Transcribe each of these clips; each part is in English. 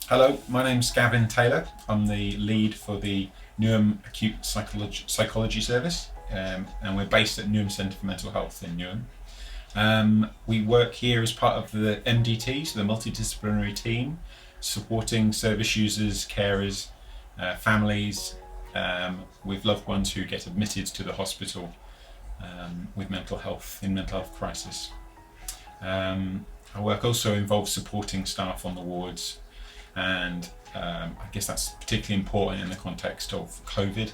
Hello, my name's Gavin Taylor. I'm the lead for the Newham Acute Psychology Service, and we're based at Newham Centre for Mental Health in Newham. We work here as part of the MDT, so the multidisciplinary team, supporting service users, carers, families with loved ones who get admitted to the hospital with mental health crisis. Our work also involves supporting staff on the wards, and I guess that's particularly important in the context of COVID.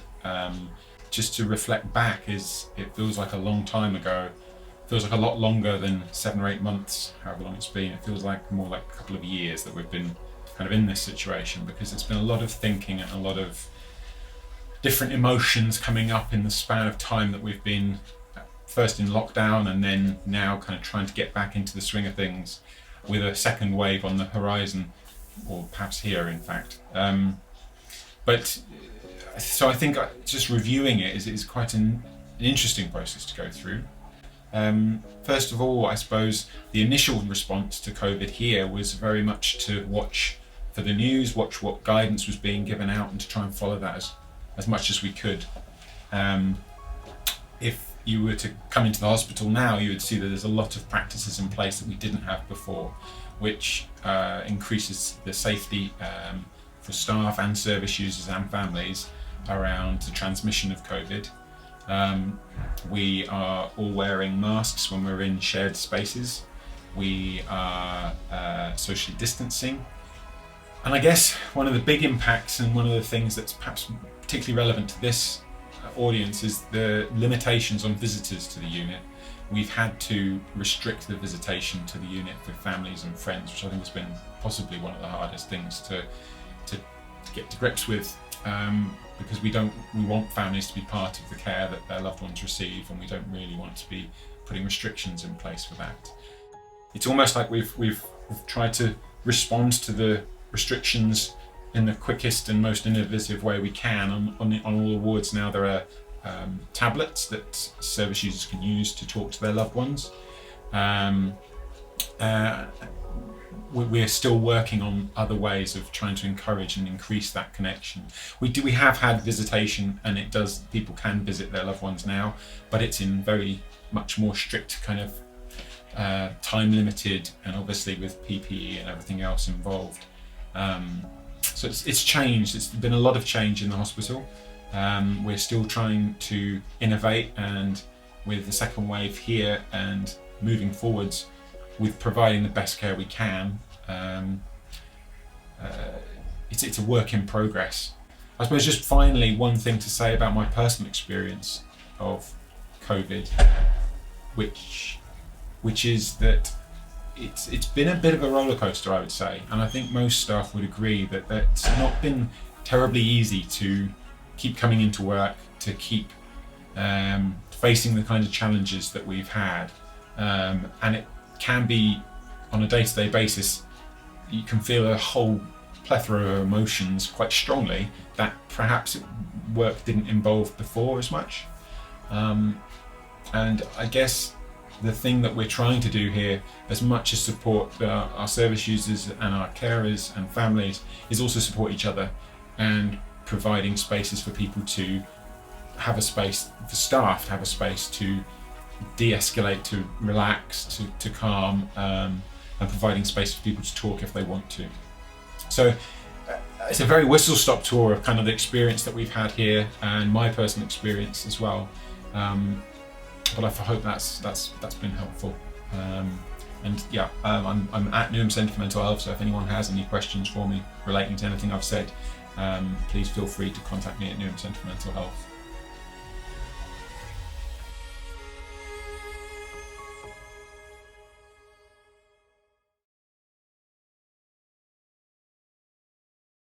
Just to reflect back, it feels like a long time ago. It feels like a lot longer than 7 or 8 months, however long it's been. It feels like more like a couple of years that we've been kind of in this situation, because it's been a lot of thinking and a lot of different emotions coming up in the span of time that we've been first in lockdown and then now kind of trying to get back into the swing of things with a second wave on the horizon, or perhaps here in fact. So I think just reviewing it is quite an interesting process to go through. First of all, I suppose the initial response to COVID here was very much to watch for the news, watch what guidance was being given out, and to try and follow that as much as we could. If you were to come into the hospital now, you would see that there's a lot of practices in place that we didn't have before, which increases the safety for staff and service users and families around the transmission of COVID. We are all wearing masks when we're in shared spaces. We are socially distancing. And I guess one of the big impacts, and one of the things that's perhaps particularly relevant to this audience, is the limitations on visitors to the unit. We've had to restrict the visitation to the unit for families and friends, which I think has been possibly one of the hardest things to get to grips with, because we want families to be part of the care that their loved ones receive, and we don't really want to be putting restrictions in place for that. It's almost like we've tried to respond to the restrictions in the quickest and most innovative way we can. On all the wards now, there are tablets that service users can use to talk to their loved ones. We're still working on other ways of trying to encourage and increase that connection. We have had visitation, and people can visit their loved ones now, but it's in very much more strict kind of time limited, and obviously with PPE and everything else involved. So it's changed. It's been a lot of change in the hospital. We're still trying to innovate, and with the second wave here and moving forwards with providing the best care we can, it's a work in progress. I suppose just finally, one thing to say about my personal experience of COVID, which is that it's been a bit of a roller coaster, I would say, and I think most staff would agree that it's not been terribly easy to keep coming into work, to keep facing the kind of challenges that we've had, and it can be, on a day-to-day basis, you can feel a whole plethora of emotions quite strongly that perhaps work didn't involve before as much. And I guess the thing that we're trying to do here, as much as support our service users and our carers and families, is also support each other, and providing spaces for people to have a space, for staff to have a space to de-escalate, to relax, to calm, and providing space for people to talk if they want to. So it's a very whistle-stop tour of kind of the experience that we've had here, and my personal experience as well. But I hope that's been helpful. I'm at Newham Centre for Mental Health, so if anyone has any questions for me relating to anything I've said, please feel free to contact me at Newham Centre for Mental Health.